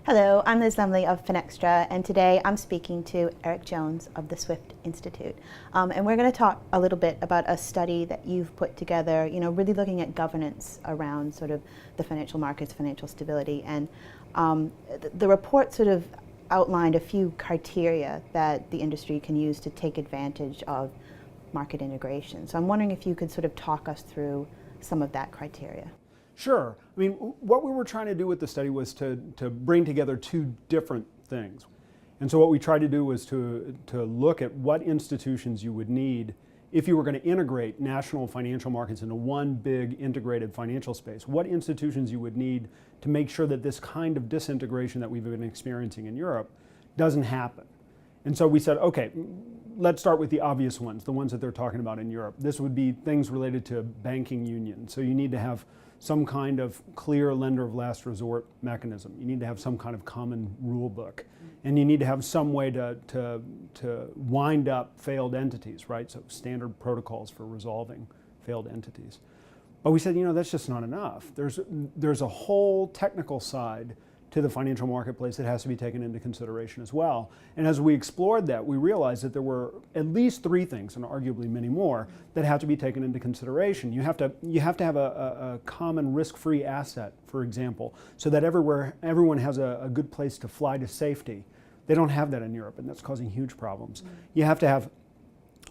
Hello, I'm Liz Lumley of Finextra, and today I'm speaking to Erik Jones of the Swift Institute. And we're going to talk a little bit about a study that you've put together, really looking at governance around sort of the financial markets, financial stability. And the report sort of outlined a few criteria that the industry can use to take advantage of market integration. So I'm wondering if you could sort of talk us through some of that criteria. Sure. I mean, what we were trying to do with the study was to bring together two different things. And so what we tried to do was to look at what institutions you would need if you were going to integrate national financial markets into one big integrated financial space. What institutions you would need to make sure that this kind of disintegration that we've been experiencing in Europe doesn't happen. And so we said, okay, let's start with the obvious ones, the ones that they're talking about in Europe. This would be things related to banking union. So you need to have some kind of clear lender of last resort mechanism. You need to have some kind of common rule book. And you need to have some way to wind up failed entities, right? So standard protocols for resolving failed entities. But we said, that's just not enough. There's a whole technical side to the financial marketplace that has to be taken into consideration as well. And as we explored that, we realized that there were at least three things, and arguably many more, that have to be taken into consideration. You have to have a common risk-free asset, for example, so that everyone has a good place to fly to safety. They don't have that in Europe, and that's causing huge problems. You have to have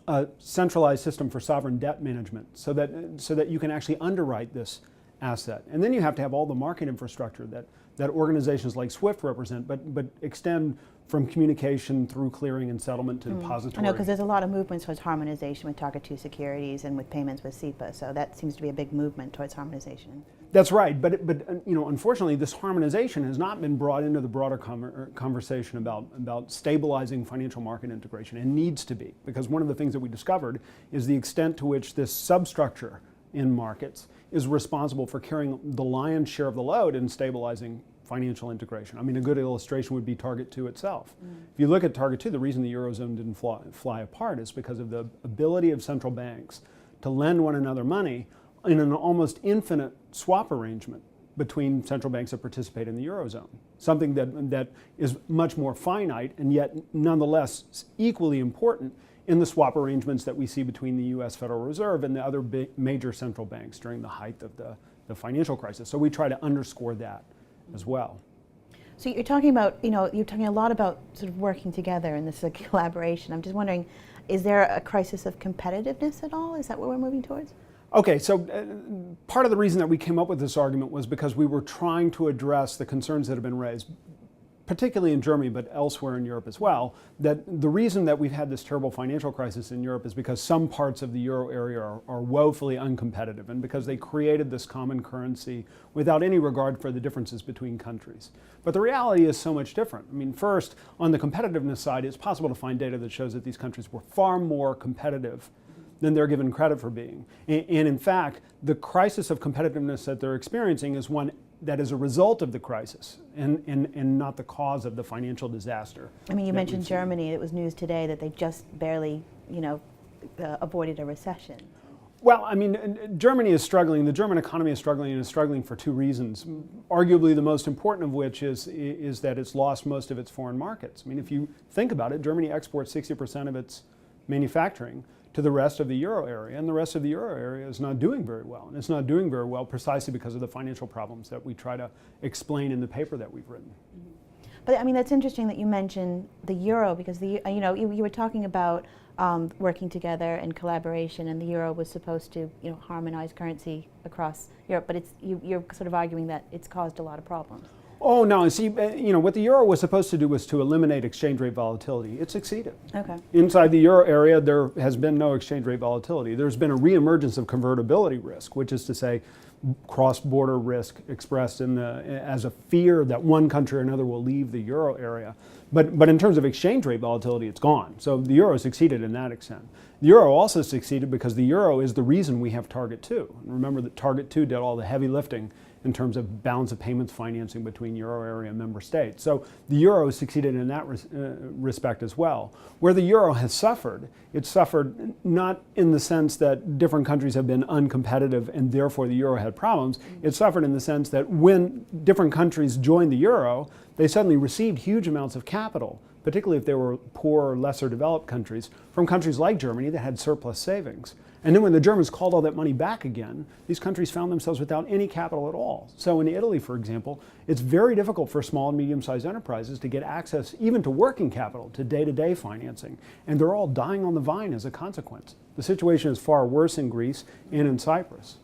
a centralized system for sovereign debt management so that you can actually underwrite this asset. And then you have to have all the market infrastructure that organizations like SWIFT represent, but extend from communication through clearing and settlement to depository. I know, because there's a lot of movements towards harmonization with Target 2 securities and with payments with SEPA, so that seems to be a big movement towards harmonization. That's right, but unfortunately, this harmonization has not been brought into the broader conversation about stabilizing financial market integration, and needs to be, because one of the things that we discovered is the extent to which this substructure in markets is responsible for carrying the lion's share of the load in stabilizing financial integration. I mean, a good illustration would be Target 2 itself. If you look at Target 2, the reason the Eurozone didn't fly apart is because of the ability of central banks to lend one another money in an almost infinite swap arrangement between central banks that participate in the Eurozone. Something that is much more finite and yet nonetheless equally important in the swap arrangements that we see between the U.S. Federal Reserve and the other major central banks during the height of the financial crisis. So we try to underscore that as well. So you're talking about, you're talking a lot about sort of working together and this collaboration. I'm just wondering, is there a crisis of competitiveness at all? Is that what we're moving towards? Okay, so part of the reason that we came up with this argument was because we were trying to address the concerns that have been raised, particularly in Germany, but elsewhere in Europe as well, that the reason that we've had this terrible financial crisis in Europe is because some parts of the euro area are woefully uncompetitive, and because they created this common currency without any regard for the differences between countries. But the reality is so much different. I mean, first, on the competitiveness side, it's possible to find data that shows that these countries were far more competitive than they're given credit for being. And in fact, the crisis of competitiveness that they're experiencing is one that is a result of the crisis and not the cause of the financial disaster. I mean, you mentioned Germany. It was news today that they just barely, avoided a recession. Well, I mean, Germany is struggling. The German economy is struggling, and is struggling for two reasons. Arguably, the most important of which is that it's lost most of its foreign markets. I mean, if you think about it, Germany exports 60% of its manufacturing to the rest of the euro area, and the rest of the euro area is not doing very well. And it's not doing very well precisely because of the financial problems that we try to explain in the paper that we've written. But I mean, that's interesting that you mentioned the euro, because you were talking about working together and collaboration, and the euro was supposed to harmonize currency across Europe, but you're sort of arguing that it's caused a lot of problems. Oh no, see, what the euro was supposed to do was to eliminate exchange rate volatility. It succeeded. Okay. Inside the euro area, there has been no exchange rate volatility. There's been a reemergence of convertibility risk, which is to say cross-border risk expressed as a fear that one country or another will leave the euro area. But in terms of exchange rate volatility, it's gone. So the euro succeeded in that extent. The euro also succeeded because the euro is the reason we have Target 2. And remember that Target 2 did all the heavy lifting in terms of balance of payments financing between euro area member states. So the euro has succeeded in that respect as well. Where the euro has suffered, it's suffered not in the sense that different countries have been uncompetitive and therefore the euro had problems. It suffered in the sense that when different countries joined the euro, they suddenly received huge amounts of capital, particularly if they were poor or lesser developed countries, from countries like Germany that had surplus savings. And then when the Germans called all that money back again, these countries found themselves without any capital at all. So in Italy, for example, it's very difficult for small and medium-sized enterprises to get access even to working capital, to day-to-day financing. And they're all dying on the vine as a consequence. The situation is far worse in Greece and in Cyprus.